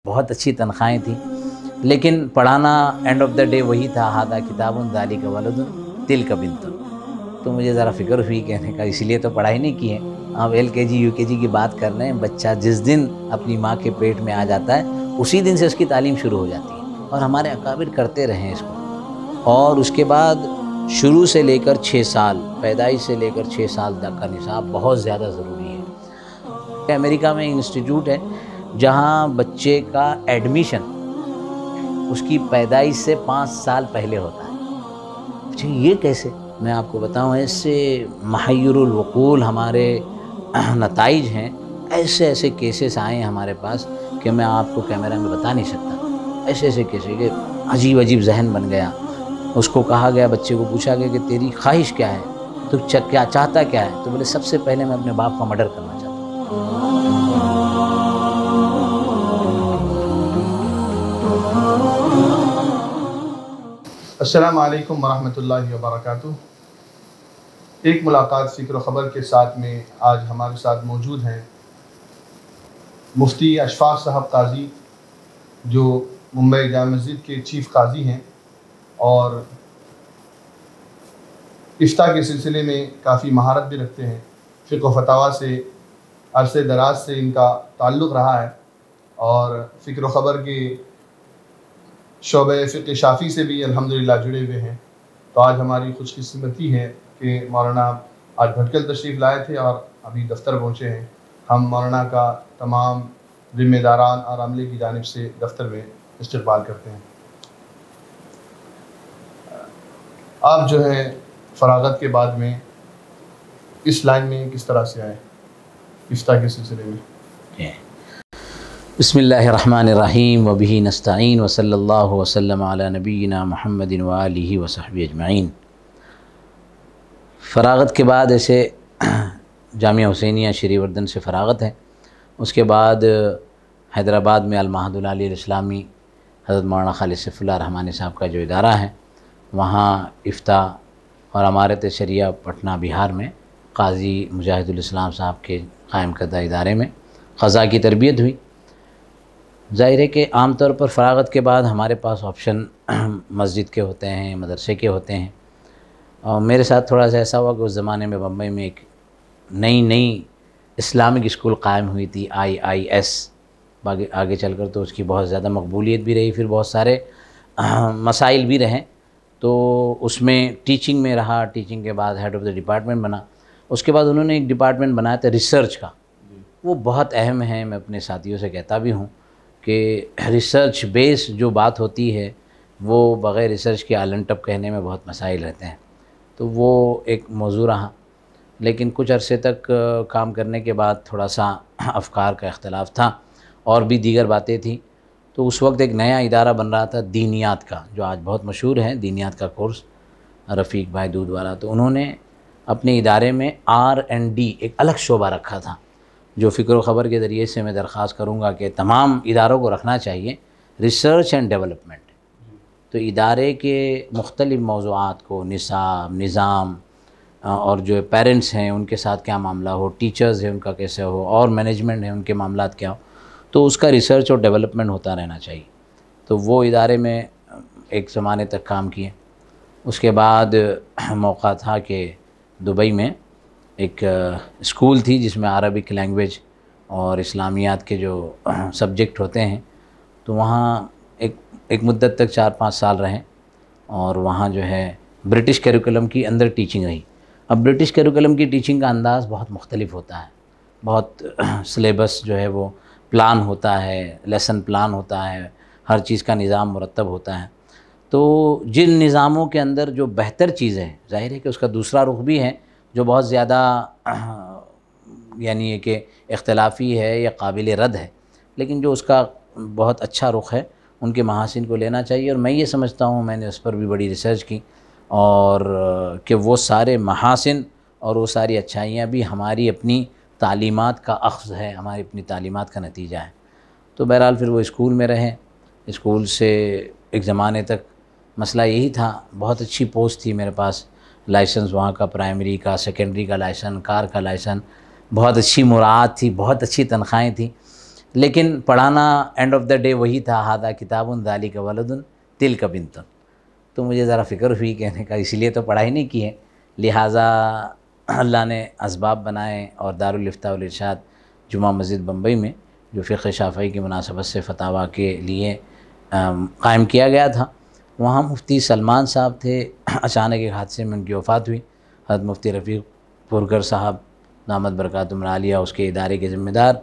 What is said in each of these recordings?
बहुत अच्छी तनख्वाहें थी, लेकिन पढ़ाना एंड ऑफ द डे वही था, हादा किताबुन ज़ालिका वलदुन तिल्का बिन्तुन। तो मुझे ज़रा फ़िक्र हुई, कहने का इसलिए तो पढ़ाई नहीं की है। आप एलकेजी यूकेजी की बात कर रहे हैं, बच्चा जिस दिन अपनी माँ के पेट में आ जाता है उसी दिन से उसकी तालीम शुरू हो जाती है, और हमारे अकाबिर करते रहे हैं इसको। और उसके बाद शुरू से लेकर 6 साल, पैदाइश से लेकर 6 साल तक का निसाब बहुत ज़्यादा ज़रूरी है। अमेरिका में इंस्टीट्यूट है जहाँ बच्चे का एडमिशन उसकी पैदाइश से 5 साल पहले होता है। अच्छा, ये कैसे? मैं आपको बताऊं, ऐसे महय्युरुल वक़ूल हमारे नताइज हैं, ऐसे ऐसे केसेस आए हैं हमारे पास कि मैं आपको कैमरा में बता नहीं सकता। ऐसे ऐसे केसेस कि अजीब अजीब जहन बन गया। उसको कहा गया, बच्चे को पूछा गया कि तेरी ख्वाहिश क्या है, तो क्या चाहता क्या है? तो बोले सबसे पहले मैं अपने बाप का मर्डर करना चाहता हूँ। अस्सलामु अलैकुम वरहमतुल्लाहि वबरकातुहू। एक मुलाकात फ़िक्र व ख़बर के साथ में आज हमारे साथ मौजूद हैं मुफ्ती अशफाक साहब काजी, जो मुंबई जामा मस्जिद के चीफ़ काजी हैं और इफ्ता के सिलसिले में काफ़ी महारत भी रखते हैं। फ़िक़्ह व फ़तावा से अरसे दराज से इनका ताल्लुक़ रहा है और फ़िक्र व ख़बर के शोबे फ़िक़्ह शाफ़ी से भी अल्हम्दुलिल्लाह जुड़े हुए हैं। तो आज हमारी खुशकिस्मती है कि मौलाना आज भटकल तशरीफ़ लाए थे और अभी दफ्तर पहुँचे हैं। हम मौलाना का तमाम ज़िम्मेदारान और अमले की जानिब से दफ्तर में इस्तक़बाल करते हैं। आप जो है फ़राग़त के बाद में इस लाइन में किस तरह से आए इफ्ता के सिलसिले में? बिस्मिल्लाहिर्रहमानिर्रहीम व बिही नस्तईन व सल्लल्लाहु वसल्लम अला नबीना मुहम्मदिन व आलिहि व सहबिहि अजमईन। फ़राग़त के बाद ऐसे जामिया हुसैनिया श्रीवर्धन से फ़राग़त है। उसके बाद हैदराबाद में अल-महदुल आली अल-इस्लामी हज़रत मौलाना खालिद सैफ़ुल्लाह रहमानी साहब का जो इदारा है, वहाँ इफ्ता और अमारत शरिया पटना बिहार में काजी मुजाहिदुल इस्लाम साहब के क़ायम करदा इदारे में क़ज़ा की तरबियत हुई। ज़ाहिर है कि आम तौर पर फ़राग़त के बाद हमारे पास ऑप्शन मस्जिद के होते हैं, मदरसे के होते हैं। और मेरे साथ थोड़ा सा ऐसा हुआ कि उस ज़माने में बम्बई में एक नई इस्लामिक स्कूल क़ायम हुई थी, IIS। आगे चलकर तो उसकी बहुत ज़्यादा मकबूलियत भी रही, फिर बहुत सारे मसाइल भी रहें। तो उसमें टीचिंग में रहा, टीचिंग के बाद हेड ऑफ़ द डिपार्टमेंट बना। उसके बाद उन्होंने एक डिपार्टमेंट बनाया था रिसर्च का, वो बहुत अहम है। मैं अपने साथियों से कहता भी हूँ कि रिसर्च बेस जो बात होती है वो बग़ैर रिसर्च के आलन टप कहने में बहुत मसाइल रहते हैं। तो वो एक मौजू रहा, लेकिन कुछ अरसे तक काम करने के बाद थोड़ा सा अफ़कार का इख्तलाफ था और भी दीगर बातें थी। तो उस वक्त एक नया इदारा बन रहा था दीनियात का, जो आज बहुत मशहूर है, दीनियात का कोर्स, रफ़ीक भाई दूध वाला। तो उन्होंने अपने इदारे में R&D एक अलग शोबा रखा था, जो फ़िक्र व ख़बर के ज़रिए से मैं दरख्वास्त करूँगा कि तमाम इदारों को रखना चाहिए, रिसर्च एंड डेवलपमेंट। तो इदारे के मुख्तलिफ़ मौज़ूआत को, निसाब, निज़ाम और जो पेरेंट्स हैं उनके साथ क्या मामला हो, टीचर्स हैं उनका कैसे हो, और मैनेजमेंट है उनके मामलात क्या हो, तो उसका रिसर्च और डेवलपमेंट होता रहना चाहिए। तो वो इदारे में एक ज़माने तक काम किए। उसके बाद मौका था कि दुबई में एक स्कूल थी जिसमें अरबिक लैंग्वेज और इस्लामियात के जो सब्जेक्ट होते हैं, तो वहाँ एक मुद्दत तक 4-5 साल रहे और वहाँ जो है ब्रिटिश करिकुलम की अंदर टीचिंग रही। अब ब्रिटिश करिकुलम की टीचिंग का अंदाज़ बहुत मुख्तलिफ होता है, बहुत सिलेबस जो है वो प्लान होता है, लेसन प्लान होता है, हर चीज़ का निज़ाम मुरतब होता है। तो जिन निज़ामों के अंदर जो बेहतर चीज़ है, ज़ाहिर है कि उसका दूसरा रुख भी है जो बहुत ज़्यादा यानी कि इख्तलाफी है या काबिल रद्द है, लेकिन जो उसका बहुत अच्छा रुख है उनके महासिन को लेना चाहिए। और मैं ये समझता हूँ, मैंने उस पर भी बड़ी रिसर्च की, और कि वो सारे महासिन और वो सारी अच्छाइयाँ भी हमारी अपनी तालीमात का अख़्ज़ है, हमारी अपनी तालीमात का नतीजा है। तो बहरहाल फिर वो स्कूल में रहे। स्कूल से एक ज़माने तक मसला यही था, बहुत अच्छी पोस्ट थी मेरे पास, लाइसेंस वहाँ का, प्राइमरी का, सेकेंडरी का लाइसेंस, कार का लाइसेंस, बहुत अच्छी मुराद थी, बहुत अच्छी तनख्वाहें थी। लेकिन पढ़ाना एंड ऑफ द डे वही था, हादा किताबुन ज़ालिका वलदुन तिलका बिन्तुन। तो मुझे ज़रा फ़िक्र हुई, कहने का इसलिए तो पढ़ाई नहीं की है, लिहाजा अल्लाह ने असबाब बनाए और दारुल इफ्ता वल इरशाद जुमा मस्जिद बम्बई में, जो फ़िक़्ह शाफ़ई की मुनासबत से फतावा के लिए क़ायम किया गया था, वहाँ मुफ्ती सलमान साहब थे। अचानक एक हादसे में उनकी वफ़ात हुई। हज़रत मुफ्ती रफ़ीक़ पुरगर साहब दामद बरकातुहुम आलिया उसके इदारे के ज़िम्मेदार,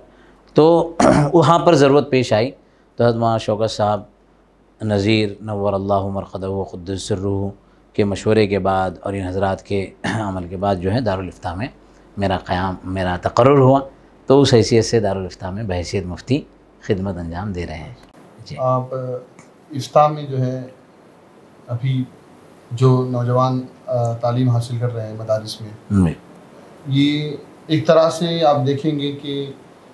तो वहाँ पर ज़रूरत पेश आई तो हज़रत मौलाना शौकत साहब नज़ीर नव्वरल्लाहु मरक़दहु व क़ुद्दस सिर्रुहु के मशवरे के बाद और इन हज़रात के अमल के बाद जो है दारुल इफ्ता में मेरा तक़र्रुर हुआ। तो उस हैसियत से दारुल इफ्ता में बहैसियत मुफ्ती खिदमत अंजाम दे रहे हैं। जी। आप इफ्ता में जो है अभी जो नौजवान तालीम हासिल कर रहे हैं मदारिस में, ये एक तरह से आप देखेंगे कि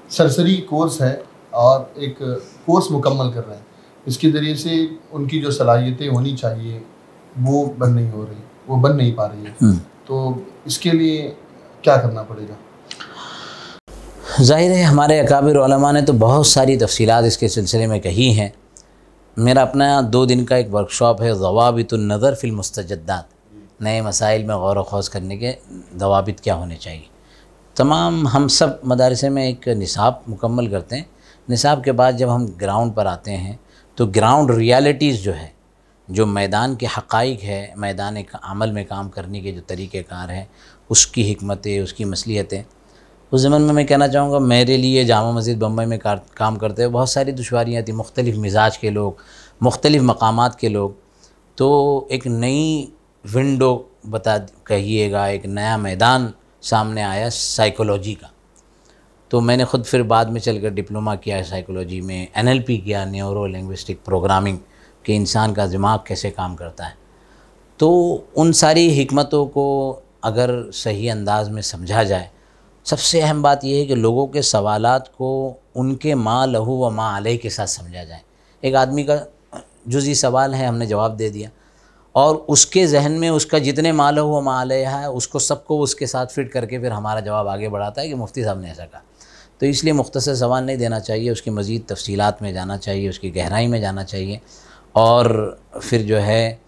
सरसरी कोर्स है और एक कोर्स मुकम्मल कर रहे हैं। इसके ज़रिए से उनकी जो सलाहियतें होनी चाहिए वो बन नहीं पा रही है। तो इसके लिए क्या करना पड़ेगा? ज़ाहिर है हमारे अकाबिर उलमा ने तो बहुत सारी तफसीलात इसके सिलसिले में कही हैं। मेरा अपना 2 दिन का एक वर्कशॉप है, ज़वाबितुन नज़र फ़िल मुस्तजद्दात, नए मसाइल में गौर व खौज़ करने के ज़वाबित क्या होने चाहिए। तमाम हम सब मदारसे में एक निसाब मुकम्मल करते हैं। निसाब के बाद जब हम ग्राउंड पर आते हैं तो ग्राउंड रियलिटीज़ जो है, जो मैदान के हक़ाइक़ है, मैदान अमल में काम करने के जो तरीक़ेकार हैं, उसकी हिकमतें, उसकी मसलियतें, उस ज़माने में मैं कहना चाहूँगा मेरे लिए जामा मस्जिद बम्बई में काम करते हुए बहुत सारी दुश्वारियाँ थी। मुख्तलिफ़ मिजाज के लोग, मुख्तलिफ़ मकामात के लोग, तो एक नई विंडो कहिएगा, एक नया मैदान सामने आया साइकोलॉजी का। तो मैंने ख़ुद फिर बाद में चलकर डिप्लोमा किया है साइकोलॉजी में, NLP किया, न्यूरो लिंग्विस्टिक प्रोग्रामिंग, कि इंसान का दिमाग कैसे काम करता है। तो उन सारी हिकमतों को अगर सही अंदाज में समझा जाए, सबसे अहम बात यह है कि लोगों के सवालात को उनके मा लहू व मा अलैह के साथ समझा जाए। एक आदमी का जुज़ी सवाल है, हमने जवाब दे दिया, और उसके जहन में उसका जितने मा लहू व मा अलैह है उसको सबको उसके साथ फिट करके फिर हमारा जवाब आगे बढ़ाता है कि मुफ्ती साहब ने ऐसा कहा। तो इसलिए मुख्तसर सवाल नहीं देना चाहिए, उसकी मज़ीद तफसीलात में जाना चाहिए, उसकी गहराई में जाना चाहिए, और फिर जो है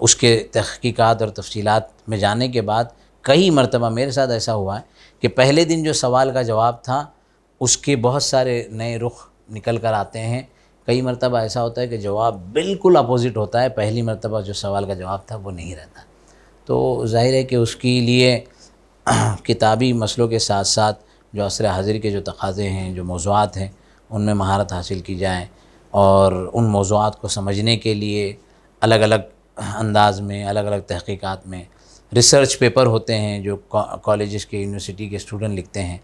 उसके तहक़ीक़ात और तफसीलात में जाने के बाद कई मरतबा मेरे साथ ऐसा हुआ है कि पहले दिन जो सवाल का जवाब था उसके बहुत सारे नए रुख निकल कर आते हैं। कई मरतबा ऐसा होता है कि जवाब बिल्कुल अपोज़िट होता है, पहली मरतबा जो सवाल का जवाब था वो नहीं रहता। तो ज़ाहिर है कि उसके लिए किताबी मसलों के साथ साथ जो असर हाज़िर के जो तक़ाज़े हैं, जो मौज़ूआत हैं, उनमें महारत हासिल की जाए, और उन मौज़ूआत को समझने के लिए अलग अलग अंदाज़ में, अलग अलग तहक़ीक़ात में रिसर्च पेपर होते हैं जो कॉलेजेस के, यूनिवर्सिटी के स्टूडेंट लिखते हैं,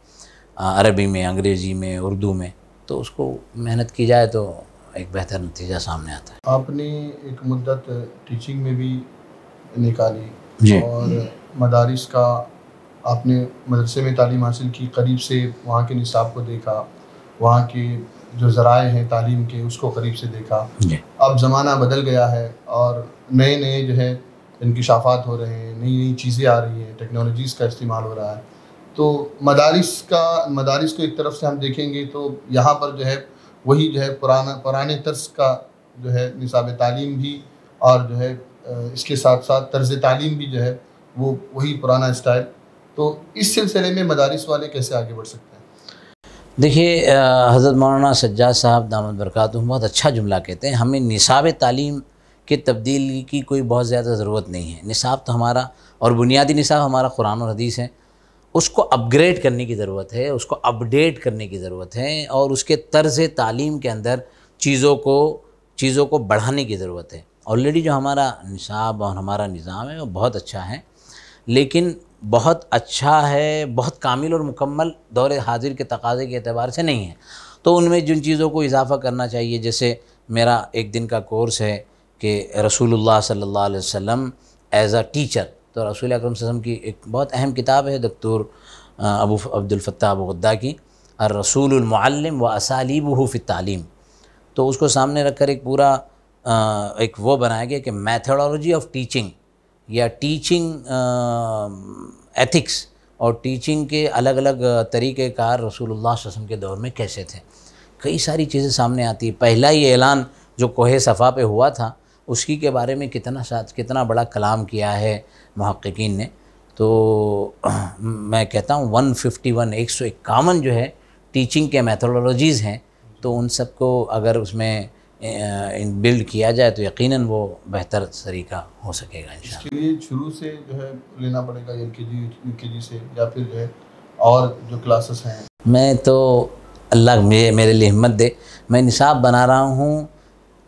अरबी में, अंग्रेज़ी में, उर्दू में, तो उसको मेहनत की जाए तो एक बेहतर नतीजा सामने आता है। आपने एक मुद्दत टीचिंग में भी निकाली और मदारिस का आपने मदरसे में तालीम हासिल की, करीब से वहाँ के निसाब को देखा, वहाँ के जो ज़राए हैं तालीम के उसको करीब से देखा। अब ज़माना बदल गया है और नए नए जो है इंकिशाफ़ात हो रहे हैं, नई नई चीज़ें आ रही हैं, टेक्नोलॉजीज़ का इस्तेमाल हो रहा है। तो मदारिस को एक तरफ से हम देखेंगे तो यहाँ पर जो है वही जो है पुराने तर्ज का जो है निसाब तालीम भी, और जो है इसके साथ साथ तर्ज तालीम भी जो है वो वही पुराना स्टाइल। तो इस सिलसिले में मदारिस वाले कैसे आगे बढ़ सकते हैं? देखिए, हज़रत मौलाना सज्जाद साहब दामद बरकातुहू बहुत अच्छा जुमला कहते हैं, हमें निसाब तालीम के तब्दीली की कोई बहुत ज़्यादा ज़रूरत नहीं है। निसाब तो हमारा, और बुनियादी निसाब हमारा कुरान और हदीस है, उसको अपग्रेड करने की ज़रूरत है, उसको अपडेट करने की ज़रूरत है, और उसके तर्ज़ तालीम के अंदर चीज़ों को बढ़ाने की ज़रूरत है। ऑलरेडी जो हमारा निसाब और हमारा निज़ाम है वो बहुत अच्छा है, लेकिन बहुत अच्छा है, बहुत कामिल और मुकम्मल दौर हाजिर के तकाज़े के एतबार से नहीं है। तो उनमें जिन चीज़ों को इजाफ़ा करना चाहिए, जैसे मेरा एक दिन का कोर्स है कि रसूलुल्लाह सल्लल्लाहु अलैहि वसल्लम एज़ अ टीचर, तो रसूल अकरम सल्लल्लाहु अलैहि वसल्लम की एक बहुत अहम किताब है डॉक्टर अबू अब्दुल फ़त्ताह अबू गद्दा की, अर्रसूलुल मुअल्लिम व असालीबुहु फ़ी तालीम। तो उसको सामने रखकर एक पूरा एक वो बनाया गया कि मैथडोलॉजी ऑफ टीचिंग, या टीचिंग एथिक्स और टीचिंग के अलग अलग तरीक़ेकार रसूलुल्लाह सल्लल्लाहु अलैहि वसल्लम के दौर में कैसे थे। कई सारी चीज़ें सामने आती है। पहला ही ऐलान जो कोहे सफ़ा पे हुआ था उसकी के बारे में कितना बड़ा कलाम किया है मुहक्किकीन ने। तो मैं कहता हूँ 151 जो है टीचिंग के मेथोडोलॉजीज़ हैं, तो उन सब को अगर उसमें बिल्ड किया जाए तो यकीनन वो बेहतर तरीका हो सकेगा इंशाअल्लाह। इसके लिए शुरू से जो है लेना पड़ेगा LKG UKG से, या फिर जो है और जो क्लासेस हैं? मैं तो अल्लाह मेरे लिए हिम्मत दे, मैं निसाब बना रहा हूँ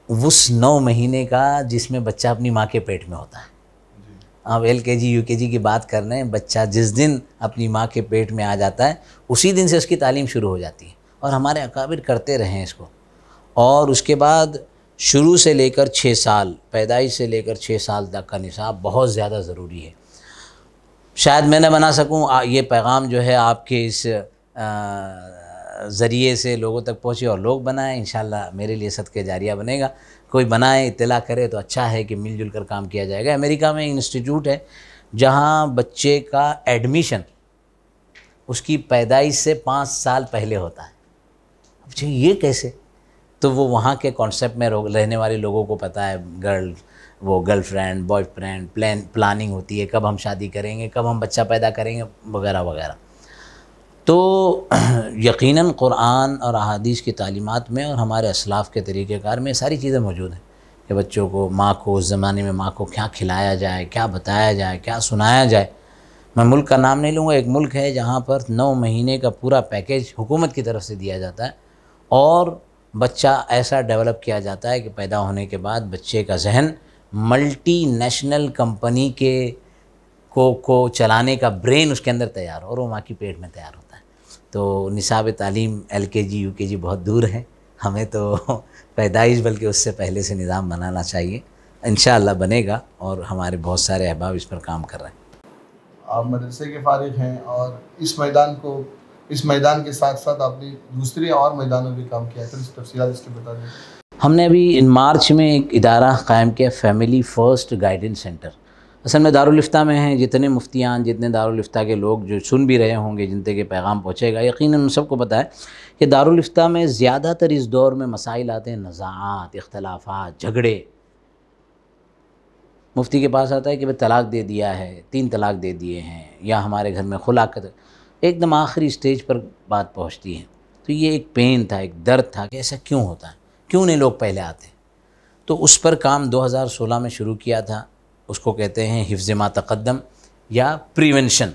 उस 9 महीने का जिसमें बच्चा अपनी माँ के पेट में होता है। आप LKG UKG की बात कर रहे हैं, बच्चा जिस दिन अपनी माँ के पेट में आ जाता है उसी दिन से उसकी तालीम शुरू हो जाती है, और हमारे अकाबिर करते रहे हैं इसको। और उसके बाद शुरू से लेकर 6 साल, पैदाइश से लेकर 6 साल तक का निसाब बहुत ज़्यादा ज़रूरी है। शायद मैं न बना सकूं, ये पैगाम जो है आपके इस ज़रिए से लोगों तक पहुँचे और लोग बनाएं, इंशाअल्लाह मेरे लिए सदक़े जारिया बनेगा। कोई बनाए, इत्तला करे तो अच्छा है कि मिलजुल कर काम किया जाएगा। अमेरिका में इंस्टीट्यूट है जहाँ बच्चे का एडमिशन उसकी पैदाइश से 5 साल पहले होता है। अब ये कैसे? तो वो वहाँ के कॉन्सेप्ट में रहने वाले लोगों को पता है, गर्लफ्रेंड बॉयफ्रेंड प्लानिंग होती है, कब हम शादी करेंगे, कब हम बच्चा पैदा करेंगे, वगैरह वगैरह। तो यकीनन कुरान और अहादीस की तालीमात में और हमारे असलाफ़ के तरीक़ेकार में सारी चीज़ें मौजूद हैं कि बच्चों को माँ को उस ज़माने में माँ को क्या खिलाया जाए, क्या बताया जाए, क्या सुनाया जाए। मैं मुल्क का नाम नहीं लूँगा, एक मुल्क है जहाँ पर 9 महीने का पूरा पैकेज हुकूमत की तरफ से दिया जाता है और बच्चा ऐसा डेवलप किया जाता है कि पैदा होने के बाद बच्चे का जहन मल्टीनेशनल कंपनी के को चलाने का ब्रेन उसके अंदर तैयार हो और वो माँ की पेट में तैयार होता है। तो निसाब तालीम LKG UKG बहुत दूर है, हमें तो पैदाइश बल्कि उससे पहले से निज़ाम बनाना चाहिए। इंशाअल्लाह बनेगा और हमारे बहुत सारे अहबाब इस पर काम कर रहे हैं। आप मदरसे के फ़ारिग हैं और इस मैदान के साथ साथ आपने दूसरे और मैदानों में काम किया है, तो इस तफसीलात इसके बता दें। हमने अभी इन मार्च में एक इदारा कायम किया, फैमिली फ़र्स्ट गाइडेंस सेंटर। असल में दारुल इफ्ता में हैं, जितने मुफ्तियान, जितने दारुल इफ्ता के लोग जो सुन भी रहे होंगे, जिन तक ये पैगाम पहुँचेगा, यकीनन उन सबको पता है कि दारुल इफ्ता में ज़्यादातर इस दौर में मसाइल आते हैं, नज़ाआत, इख्तलाफात, झगड़े। मुफ्ती के पास आता है कि भाई तलाक़ दे दिया है, 3 तलाक़ दे दिए हैं, या हमारे घर में खुलाकत, एकदम आखिरी स्टेज पर बात पहुंचती है। तो ये एक पेन था, एक दर्द था कि ऐसा क्यों होता है, क्यों नहीं लोग पहले आते। तो उस पर काम 2016 में शुरू किया था, उसको कहते हैं हिफ्ज़ मा तक़द्दम या प्रिवेंशन,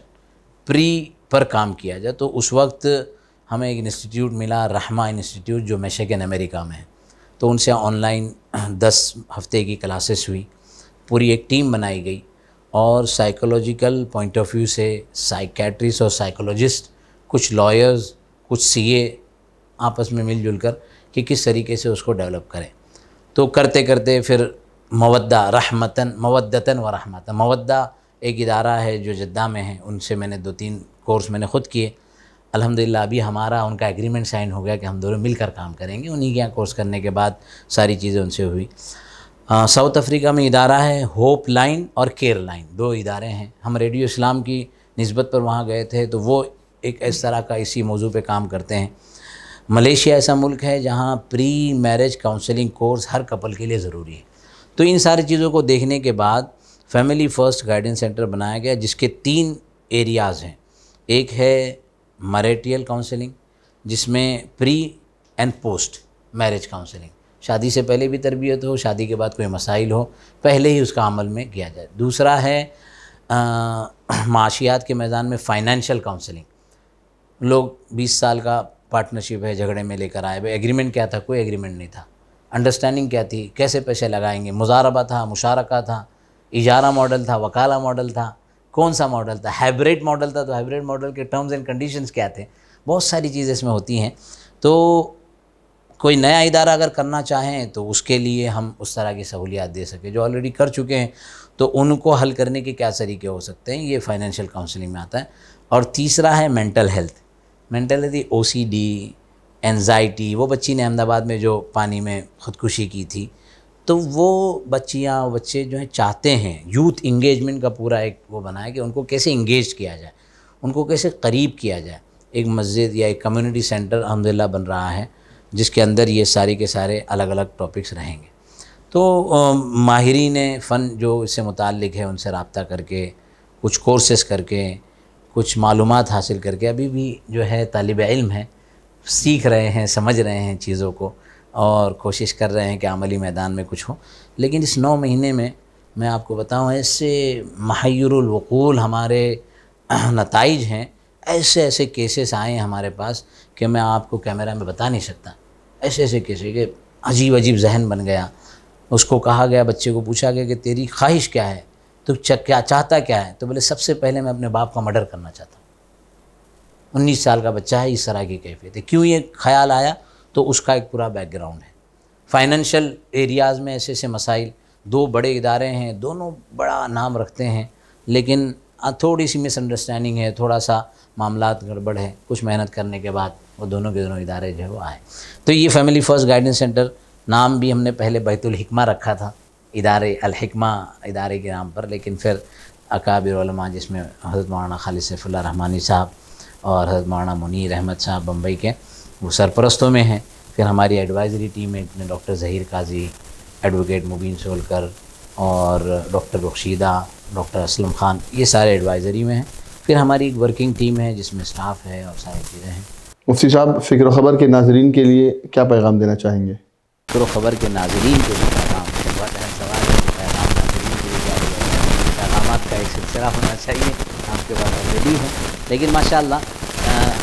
पर काम किया जाए। तो उस वक्त हमें एक इंस्टीट्यूट मिला, रहमा इंस्टीट्यूट, जो मिशिगन अमेरिका में है। तो उनसे ऑनलाइन 10 हफ्ते की क्लासेस हुई, पूरी एक टीम बनाई गई और साइकोलॉजिकल पॉइंट ऑफ व्यू से साइकेट्रिस्ट और साइकोलॉजिस्ट, कुछ लॉयर्स, कुछ CA आपस में मिलजुल कर कि किस तरीके से उसको डेवलप करें। तो करते करते फिर मवद्दतन व रहमतन, मवद्दा एक इदारा है जो जद्दा में है, उनसे मैंने 2-3 कोर्स मैंने ख़ुद किए। अल्हम्दुलिल्लाह अभी हमारा उनका एग्रीमेंट साइन हो गया कि हम दोनों मिलकर काम करेंगे। उन्हीं के यहाँ कोर्स करने के बाद सारी चीज़ें उनसे हुई। साउथ अफ्रीका में इदारा है होप लाइन और केयर लाइन, 2 इदारे हैं। हम रेडियो इस्लाम की निस्बत पर वहाँ गए थे, तो वो एक इस तरह का इसी मौजू पे काम करते हैं। मलेशिया ऐसा मुल्क है जहाँ प्री मैरिज काउंसलिंग कोर्स हर कपल के लिए ज़रूरी है। तो इन सारी चीज़ों को देखने के बाद फैमिली फ़र्स्ट गाइडेंस सेंटर बनाया गया, जिसके 3 एरियाज़ हैं। एक है मैरिटल काउंसलिंग, जिसमें pre and post marriage counselling, शादी से पहले भी तरबियत हो, शादी के बाद कोई मसाइल हो, पहले ही उसका अमल में किया जाए। दूसरा है माशियात के मैदान में फ़ाइनेंशियल काउंसलिंग। लोग 20 साल का पार्टनरशिप है, झगड़े में लेकर आए, भाई एग्रीमेंट क्या था, कोई एग्रीमेंट नहीं था, अंडरस्टैंडिंग क्या थी, कैसे पैसे लगाएंगे, मुजारबा था, मुशारका था, इजारा मॉडल था, वकाला मॉडल था, कौन सा मॉडल था, हाइब्रिड मॉडल था, तो हाइब्रिड मॉडल के टर्म्स एंड कंडीशंस क्या थे, बहुत सारी चीज़ें इसमें होती हैं। तो कोई नया इदारा अगर करना चाहें तो उसके लिए हम उस तरह की सहूलियात दे सकें। जो ऑलरेडी कर चुके हैं तो उनको हल करने के क्या तरीके हो सकते हैं, ये फाइनेंशियल काउंसलिंग में आता है। और तीसरा है मेंटल हेल्थ। OCD, anxiety. वो बच्ची ने अहमदाबाद में जो पानी में ख़ुदकुशी की थी, तो वो बच्चियाँ बच्चे जो हैं चाहते हैं, यूथ इंगेजमेंट का पूरा एक वो बनाया कि उनको कैसे इंगेज किया जाए, उनको कैसे करीब किया जाए। एक मस्जिद या एक कम्युनिटी सेंटर अल्हम्दुलिल्लाह बन रहा है जिसके अंदर ये सारे के सारे अलग अलग टॉपिक्स रहेंगे। तो माहिरीन फ़न जो इससे मुताल्लिक़ है उनसे रब्ता करके, कुछ कोर्सेस करके, कुछ मालूमात हासिल करके, अभी भी जो है तालिब इल्म है, सीख रहे हैं, समझ रहे हैं चीज़ों को और कोशिश कर रहे हैं कि अमली मैदान में कुछ हो। लेकिन इस 9 महीने में मैं आपको बताऊं, ऐसे महय्युरुल वक़ूल हमारे नताइज हैं, ऐसे ऐसे केसेस आए हैं हमारे पास कि मैं आपको कैमरा में बता नहीं सकता। ऐसे ऐसे केसेस कि अजीब अजीब जहन बन गया। उसको कहा गया, बच्चे को पूछा गया कि तेरी ख्वाहिश क्या है, तो क्या चाहता क्या है? तो बोले सबसे पहले मैं अपने बाप का मर्डर करना चाहता हूँ। 19 साल का बच्चा है, इस तरह की कैफियत है। क्यों ये ख्याल आया? तो उसका एक पूरा बैकग्राउंड है। फाइनेंशियल एरियाज़ में ऐसे ऐसे मसाइल, 2 बड़े इदारे हैं, दोनों बड़ा नाम रखते हैं, लेकिन थोड़ी सी मिसअंडरस्टैंडिंग है, थोड़ा सा मामलात गड़बड़ है। कुछ मेहनत करने के बाद वो दोनों के दोनों इदारे जो है वो आए। तो ये फैमिली फ़र्स्ट गाइडेंस सेंटर, नाम भी हमने पहले बैतुल हिकमा रखा था, इदारे अल हिकमा इदारे के नाम पर, लेकिन फिर अकाबिर उलमा जिसमें हज़रत मौलाना खालिद सैफुल्लाह रहमानी साहब और हज़रत मौलाना मुनीर अहमद साहब बम्बई के, वो सरपरस्तों में हैं। फिर हमारी एडवाइज़री टीम में इतने डॉक्टर ज़हीर काजी, एडवोकेट मुबीन सोलकर और डॉक्टर बख्शीदा, डॉक्टर असलम ख़ान, ये सारे एडवाइज़री में हैं। फिर हमारी एक वर्किंग टीम है जिसमें स्टाफ है और सारी चीज़ें हैं। मुफ्ती साहब, फ़िक्र ख़बर के नाज़रीन के लिए क्या पैगाम देना चाहेंगे? फ़िक्र ख़बर के नाज़रीन के लिए पैगाम, बहुत अहम सवाल है कि पैगाम नाज़रीन के लिए क्या है। पैगामात का एक सिलसिला होना चाहिए, आपके पास ऑलरेडी है। लेकिन माशाअल्लाह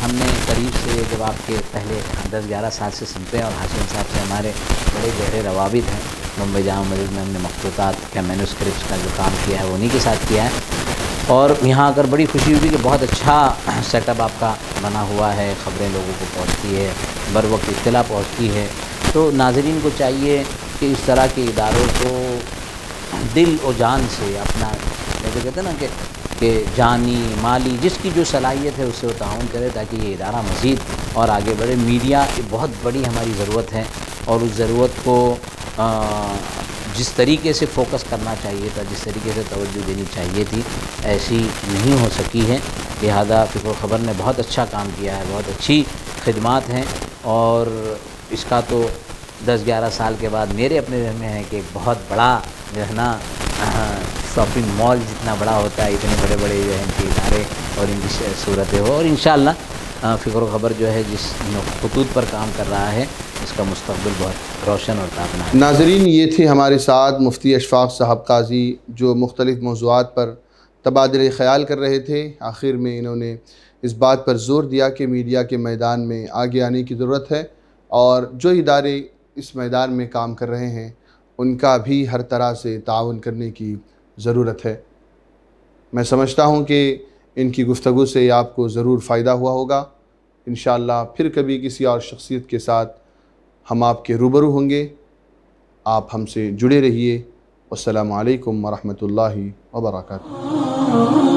हमने करीब से जब आपके पहले 10-11 साल से सुनते हैं और हाशिम साहब से हमारे बड़े गहरे रवाबित हैं। मुंबई जामा मस्जिद में हमने मखतूतात का मैन्युस्क्रिप्ट्स का जो काम किया है वो उन्हीं के साथ किया है। और यहाँ आकर बड़ी खुशी हुई कि बहुत अच्छा सेटअप आपका बना हुआ है, ख़बरें लोगों को पहुँचती है, बर वक्त इत्तला पहुँचती है। तो नाज़रीन को चाहिए कि इस तरह के इदारों को दिल और जान से अपना, जैसे कहते हैं ना कि जानी माली जिसकी जो सलाहियत है उससे वो ताउन करे ताकि ये इदारा मज़ीद और आगे बढ़े। मीडिया की बहुत बड़ी हमारी ज़रूरत है और उस ज़रूरत को जिस तरीके से फोकस करना चाहिए था, जिस तरीके से तवज्जो देनी चाहिए थी, ऐसी नहीं हो सकी है। लिहाजा फ़िक्र ख़बर ने बहुत अच्छा काम किया है, बहुत अच्छी खिदमात हैं और इसका तो 10-11 साल के बाद मेरे अपने ज़हन में है कि एक बहुत बड़ा जो है ना शॉपिंग मॉल जितना बड़ा होता है, इतने बड़े बड़े जो है इनके इदारे और इनकी सूरतें हो। और इंशाअल्लाह फ़िक्र ख़बर जो है जिस खतूत पर काम कर रहा है इसका मुस्तक़बिल बहुत रोशन और ताबना है। नाज़रीन, ये थे हमारे साथ मुफ्ती अशफाक़ साहब काज़ी, जो मुख्तलिफ़ मौज़ूआत पर तबादले ख़याल कर रहे थे। आखिर में इन्होंने इस बात पर ज़ोर दिया कि मीडिया के मैदान में आगे आने की ज़रूरत है और जो इदारे इस मैदान में काम कर रहे हैं उनका भी हर तरह से ताउन करने की ज़रूरत है। मैं समझता हूँ कि इनकी गुफ्तगू से आपको ज़रूर फ़ायदा हुआ होगा। इंशाअल्लाह फिर कभी किसी और शख्सियत के साथ हम आपके रूबरू होंगे। आप हमसे जुड़े रहिए। वस्सलामु अलैकुम वरहमतुल्लाहि वबरकातुहू।